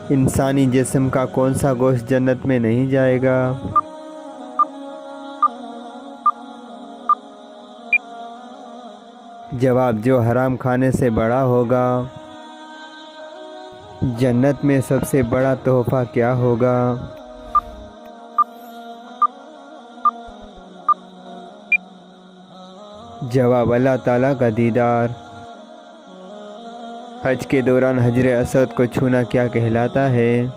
انسانی جسم کا کون سا گوشت جنت میں نہیں جائے گا؟ جواب، جو حرام کھانے سے بڑا ہوگا۔ جنت میں سب سے بڑا تحفہ کیا ہوگا؟ جواب، اللہ تعالیٰ کا دیدار۔ حج کے دوران حجر اسود کو چھونا کیا کہلاتا ہے؟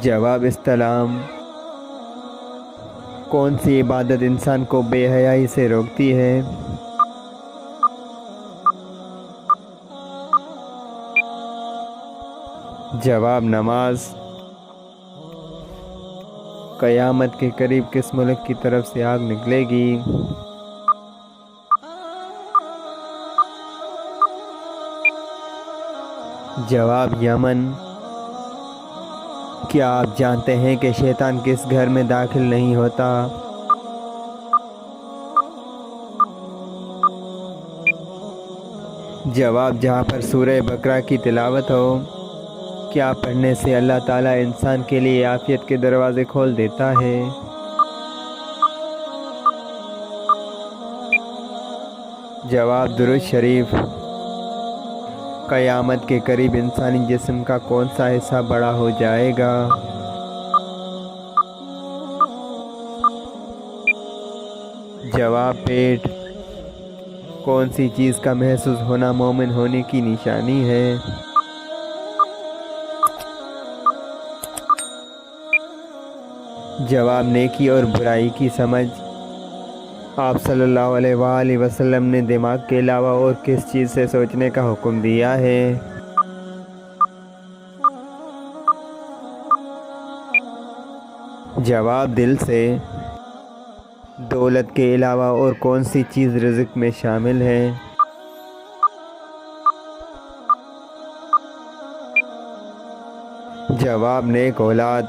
جواب، استلام۔ کون سی عبادت انسان کو بے حیائی سے روکتی ہے؟ جواب، نماز۔ قیامت کے قریب کس ملک کی طرف سے آگ نکلے گی؟ جواب، یمن۔ کیا آپ جانتے ہیں کہ شیطان کس گھر میں داخل نہیں ہوتا؟ جواب، جہاں پر سورہ بقرہ کی تلاوت ہو۔ کیا پڑھنے سے اللہ تعالیٰ انسان کے لیے عافیت کے دروازے کھول دیتا ہے؟ جواب، درود شریف۔ قیامت کے قریب انسانی جسم کا کون سا حصہ بڑا ہو جائے گا؟ جواب، پیٹ۔ کون سی چیز کا محسوس ہونا مومن ہونے کی نشانی ہے؟ جواب، نیکی اور برائی کی سمجھ۔ آپ صلی اللہ علیہ وآلہ وسلم نے دماغ کے علاوہ اور کس چیز سے سوچنے کا حکم دیا ہے؟ جواب، دل سے۔ دولت کے علاوہ اور کون سی چیز رزق میں شامل ہے؟ جواب، نیک اولاد۔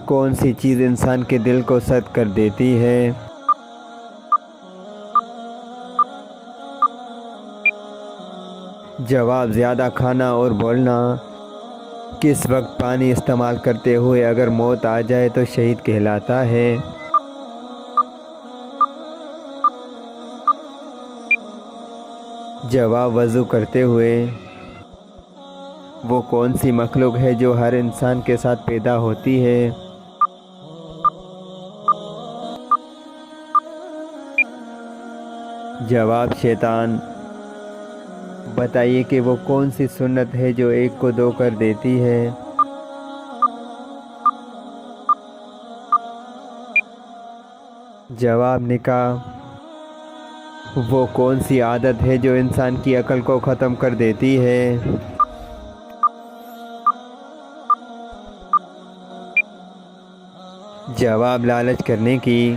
کون سی چیز انسان کے دل کو سرد کر دیتی ہے؟ جواب، زیادہ کھانا اور بولنا۔ کس وقت پانی استعمال کرتے ہوئے اگر موت آ جائے تو شہید کہلاتا ہے؟ جواب، وضو کرتے ہوئے۔ وہ کون سی مخلوق ہے جو ہر انسان کے ساتھ پیدا ہوتی ہے؟ جواب، شیطان۔ بتائیے کہ وہ کون سی سنت ہے جو ایک کو دو کر دیتی ہے؟ جواب، نکاح۔ وہ کون سی عادت ہے جو انسان کی عقل کو ختم کر دیتی ہے؟ جواب، لالچ کرنے کی۔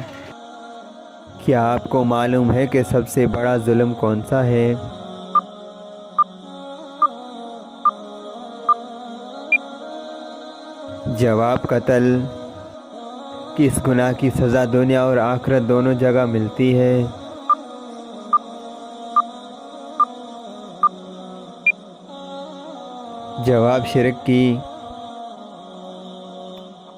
کیا آپ کو معلوم ہے کہ سب سے بڑا ظلم کون سا ہے؟ جواب، قتل۔ کس گناہ کی سزا دنیا اور آخرت دونوں جگہ ملتی ہے؟ جواب، شرک کی۔